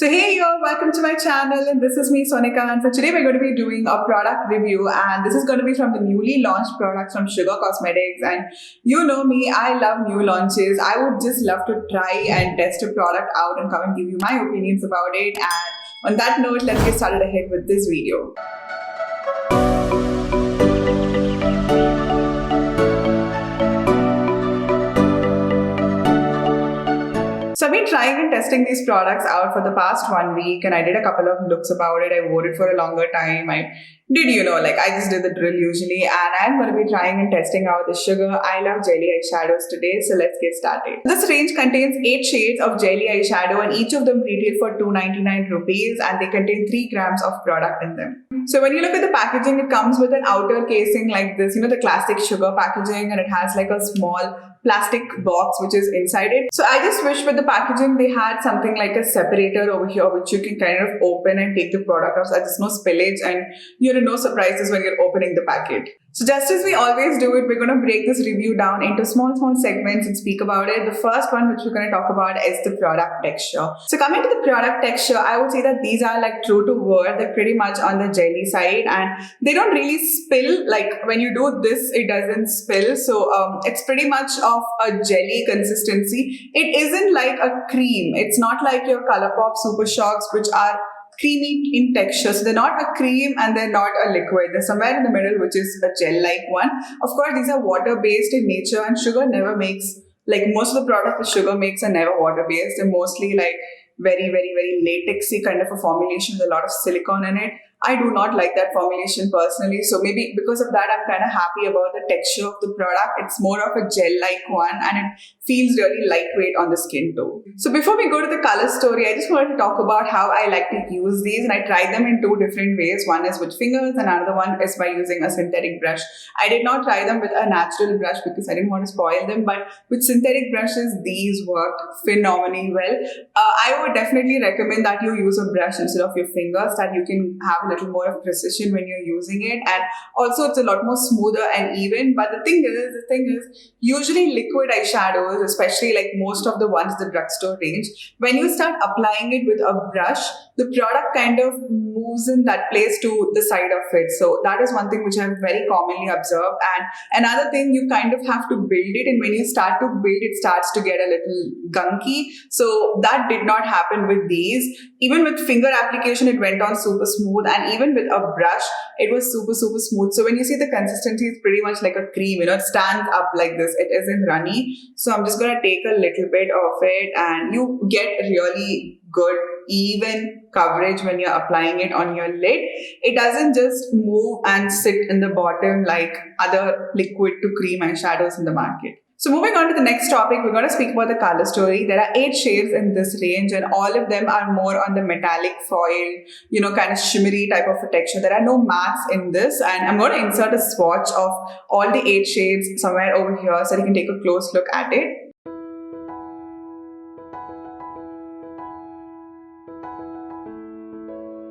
So hey y'all, welcome to my channel and this is me Sonika, and for today we're going to be doing a product review, and this is going to be from the newly launched products from Sugar Cosmetics. And you know me, I love new launches. I would just love to try and test a product out and come and give you my opinions about it. And on that note, let's get started ahead with this video. So I've been trying and testing these products out for the past 1 week, and I did a couple of looks about it. I wore it for a longer time. I just did the drill usually, and I'm going to be trying and testing out the Sugar I Love Jelly Eyeshadows today. So let's get started. This range contains 8 shades of jelly eyeshadow, and each of them retail for 299 rupees, and they contain 3 grams of product in them. So when you look at the packaging, it comes with an outer casing like this, the classic Sugar packaging, and it has like a small plastic box which is inside it. So I just wish with the packaging they had something like a separator over here which you can kind of open and take the product out so there's no spillage and no surprises when you're opening the packet. So just as we always do it, we're going to break this review down into small segments and speak about it. The first one which we're going to talk about is the product texture. So coming to the product texture, I would say that these are like true to word. They're pretty much on the jelly side and they don't really spill. Like when you do this, it doesn't spill. So it's pretty much of a jelly consistency. It isn't like a cream. It's not like your ColourPop Super Shocks which are creamy in texture. So they're not a cream and they're not a liquid. They're somewhere in the middle, which is a gel-like one. Of course, these are water-based in nature, and Sugar never makes, like most of the products that Sugar makes are never water-based. They're mostly like very latexy kind of a formulation with a lot of silicone in it. I do not like that formulation personally. So maybe because of that, I'm kind of happy about the texture of the product. It's more of a gel-like one and it feels really lightweight on the skin too. So before we go to the color story, I just wanted to talk about how I like to use these, and I tried them in 2 different ways. One is with fingers and another one is by using a synthetic brush. I did not try them with a natural brush because I didn't want to spoil them, but with synthetic brushes, these worked phenomenally well. I would definitely recommend that you use a brush instead of your fingers, that you can have a little more of precision when you're using it, and also it's a lot more smoother and even. But the thing is usually liquid eyeshadows, especially like most of the ones in the drugstore range, when you start applying it with a brush, the product kind of moves in that place to the side of it. So that is one thing which I've very commonly observed. And another thing, you kind of have to build it, and when you start to build, it starts to get a little gunky. So that did not happen with these. Even with finger application, it went on super smooth, and even with a brush, it was super smooth. So when you see the consistency, it's pretty much like a cream, it stands up like this. It isn't runny. So I'm just going to take a little bit of it, and you get really good even coverage when you're applying it on your lid. It doesn't just move and sit in the bottom like other liquid to cream eyeshadows in the market. So moving on to the next topic, we're going to speak about the color story. There are 8 shades in this range, and all of them are more on the metallic foil, kind of shimmery type of a texture. There are no mattes in this, and I'm going to insert a swatch of all the 8 shades somewhere over here so you can take a close look at it.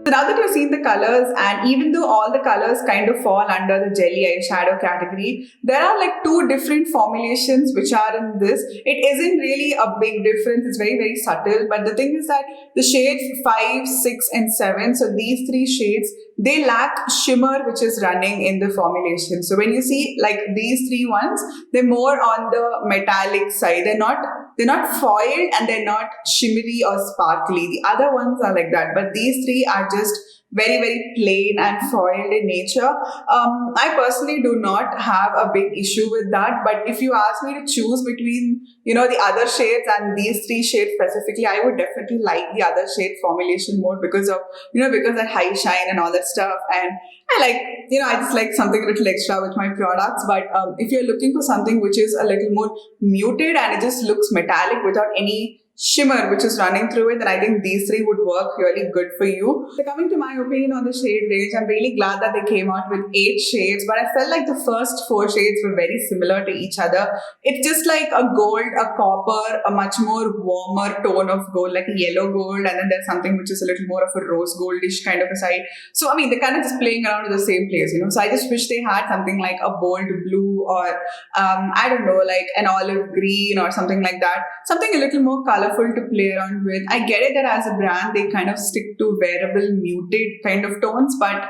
So now that you've seen the colors, and even though all the colors kind of fall under the jelly eyeshadow category, there are like 2 different formulations which are in this. It isn't really a big difference. It's very subtle. But the thing is that the shades 5, 6 and 7, so these 3 shades, they lack shimmer which is running in the formulation. So when you see like these 3 ones, they're more on the metallic side. They're not foiled and they're not shimmery or sparkly. The other ones are like that, but these 3 are just very plain and foiled in nature. I personally do not have a big issue with that, but if you ask me to choose between the other shades and these 3 shades specifically, I would definitely like the other shade formulation more because of because that high shine and all that stuff. And I just like something a little extra with my products. But if you're looking for something which is a little more muted and it just looks metallic without any shimmer which is running through it, then I think these 3 would work really good for you. So coming to my opinion on the shade range, I'm really glad that they came out with 8 shades, but I felt like the first 4 shades were very similar to each other. It's just like a gold, a copper, a much more warmer tone of gold, like a yellow gold, and then there's something which is a little more of a rose goldish kind of a side. So I mean, they're kind of just playing around in the same place, So I just wish they had something like a bold blue or I don't know, like an olive green or something like that. Something a little more colorful colorful to play around with. I get it that as a brand, they kind of stick to wearable, muted kind of tones, but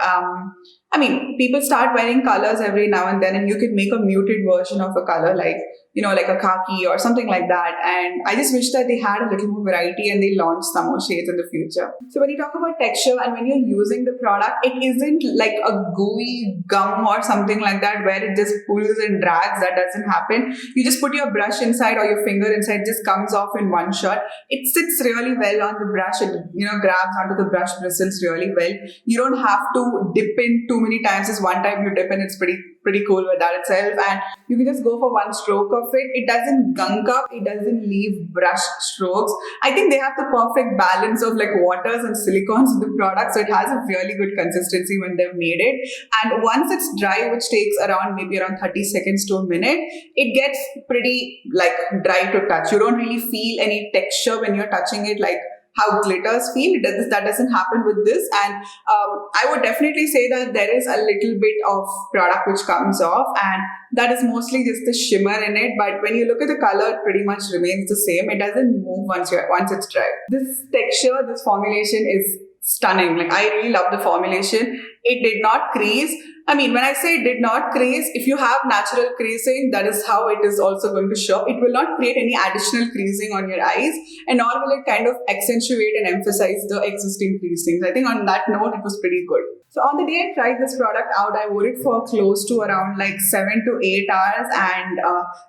I mean, people start wearing colors every now and then, and you could make a muted version of a color like, like a khaki or something like that. And I just wish that they had a little more variety and they launched some more shades in the future. So when you talk about texture and when you're using the product, it isn't like a gooey gum or something like that where it just pulls and drags. That doesn't happen. You just put your brush inside or your finger inside, just comes off in one shot. It sits really well on the brush. It, grabs onto the brush bristles really well. You don't have to dip in too many times. Just one time you dip in, it's pretty cool with that itself, and you can just go for one stroke of it. It doesn't gunk up, it doesn't leave brush strokes. I think they have the perfect balance of like waters and silicones in the product, so it has a really good consistency when they've made it. And once it's dry, which takes maybe around 30 seconds to a minute, it gets pretty like dry to touch. You don't really feel any texture when you're touching it, like how glitters feel. That doesn't happen with this. And I would definitely say that there is a little bit of product which comes off, and that is mostly just the shimmer in it. But when you look at the color, it pretty much remains the same. It doesn't move once it's dry. This texture, this formulation is stunning. Like, I really love the formulation. It did not crease. I mean, when I say it did not crease, if you have natural creasing, that is how it is also going to show. It will not create any additional creasing on your eyes, and nor will it kind of accentuate and emphasize the existing creasings. I think on that note, it was pretty good. So on the day I tried this product out, I wore it for close to around like 7 to 8 hours, and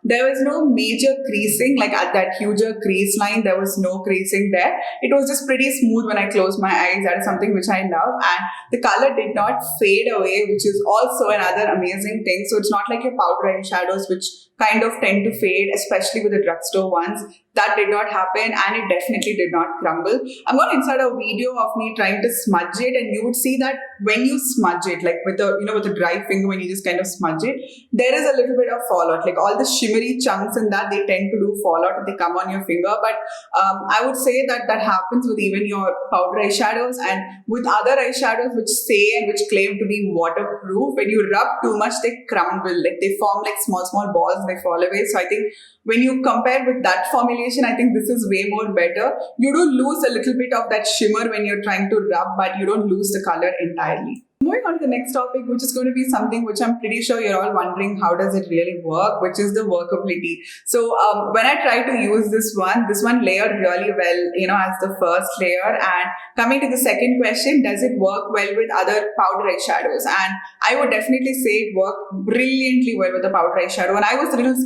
there was no major creasing, like at that huger crease line, there was no creasing there. It was just pretty smooth when I closed my eyes. That is something which I love, and the color did not fade away, which is also another amazing thing. So it's not like your powder eyeshadows, which kind of tend to fade, especially with the drugstore ones. That did not happen, and it definitely did not crumble. I'm going to insert a video of me trying to smudge it, and you would see that when you smudge it, like with a dry finger, when you just kind of smudge it, there is a little bit of fallout. Like all the shimmery chunks in that, they tend to do fallout if they come on your finger. But I would say that happens with even your powder eyeshadows and with other eyeshadows which say and which claim to be waterproof. When you rub too much, they crumble. Like they form like small balls, they fall away. So I think when you compare with that formulation, I think this is way more better. You do lose a little bit of that shimmer when you're trying to rub, but you don't lose the color entirely. Moving on to the next topic, which is going to be something which I'm pretty sure you're all wondering, how does it really work, which is the workability. So when I try to use this one layered really well, as the first layer. And coming to the second question, does it work well with other powder eyeshadows? And I would definitely say it worked brilliantly well with the powder eyeshadow. And I was a little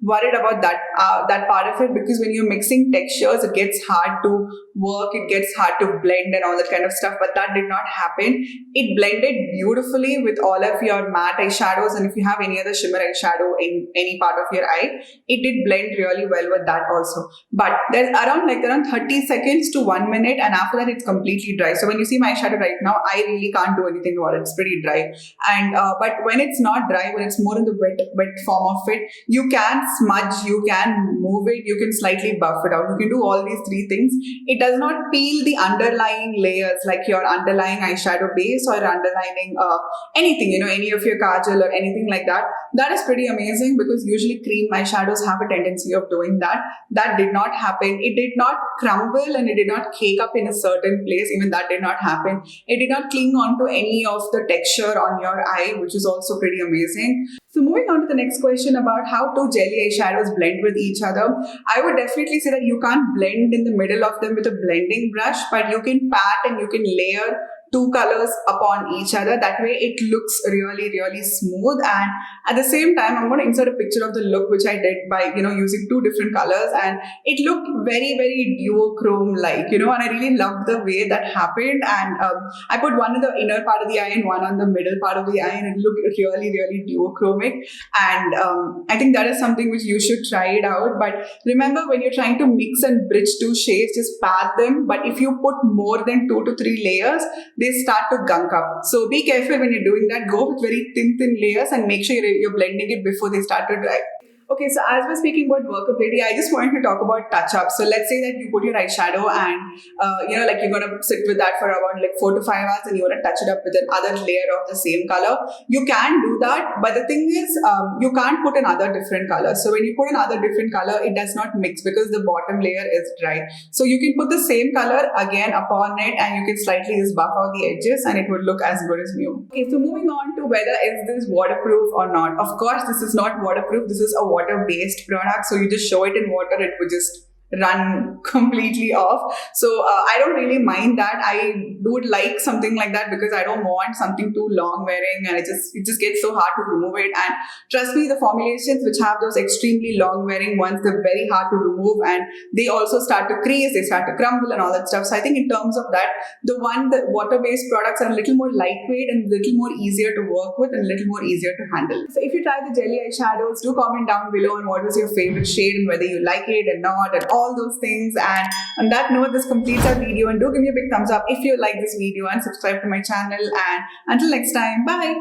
worried about that part of it, because when you're mixing textures, it gets hard to work, it gets hard to blend and all that kind of stuff. But that did not happen. It blended beautifully with all of your matte eyeshadows, and if you have any other shimmer eyeshadow in any part of your eye, it did blend really well with that also. But there's around 30 seconds to 1 minute, and after that it's completely dry. So when you see my eyeshadow right now, I really can't do anything about it. It's pretty dry. And but when it's not dry, when it's more in the wet form of it, you can smudge, you can move it, you can slightly buff it out. You can do all these three things. It does not peel the underlying layers, like your underlying eyeshadow base or underlining anything, any of your kajal or anything like that. That is pretty amazing, because usually cream eyeshadows have a tendency of doing that. That did not happen. It did not crumble and it did not cake up in a certain place. Even that did not happen. It did not cling onto any of the texture on your eye, which is also pretty amazing. So moving on to the next question about how two jelly eyeshadows blend with each other, I would definitely say that you can't blend in the middle of them with a blending brush, but you can pat and you can layer two colors upon each other. That way it looks really, really smooth. And at the same time, I'm going to insert a picture of the look which I did by, using two different colors, and it looked very, very duochrome-like, and I really loved the way that happened. And I put one in the inner part of the eye and one on the middle part of the eye, and it looked really, really duochromic. And I think that is something which you should try it out. But remember, when you're trying to mix and bridge two shades, just pat them. But if you put more than 2 to 3 layers, they start to gunk up. So be careful when you're doing that. Go with very thin layers and make sure you're blending it before they start to dry. Okay, so as we're speaking about workability, I just wanted to talk about touch-ups. So let's say that you put your eyeshadow and, like you're going to sit with that for around like 4 to 5 hours and you want to touch it up with another layer of the same color. You can do that, but the thing is, you can't put another different color. So when you put another different color, it does not mix because the bottom layer is dry. So you can put the same color again upon it and you can slightly just buff out the edges and it would look as good as new. Okay, so moving on to whether is this waterproof or not. Of course, this is not waterproof. This is a water-based product. So you just show it in water, it would just run completely off. So I don't really mind that. I would like something like that because I don't want something too long wearing and it just gets so hard to remove it. And trust me, the formulations which have those extremely long wearing ones, they're very hard to remove and they also start to crease, they start to crumble and all that stuff. So I think in terms of that, the water-based products are a little more lightweight and a little more easier to work with and a little more easier to handle. So if you try the jelly eyeshadows, do comment down below on what was your favorite shade and whether you like it and not and all those things. And on that note, this completes our video, and do give me a big thumbs up if you like this video and subscribe to my channel. And until next time, bye.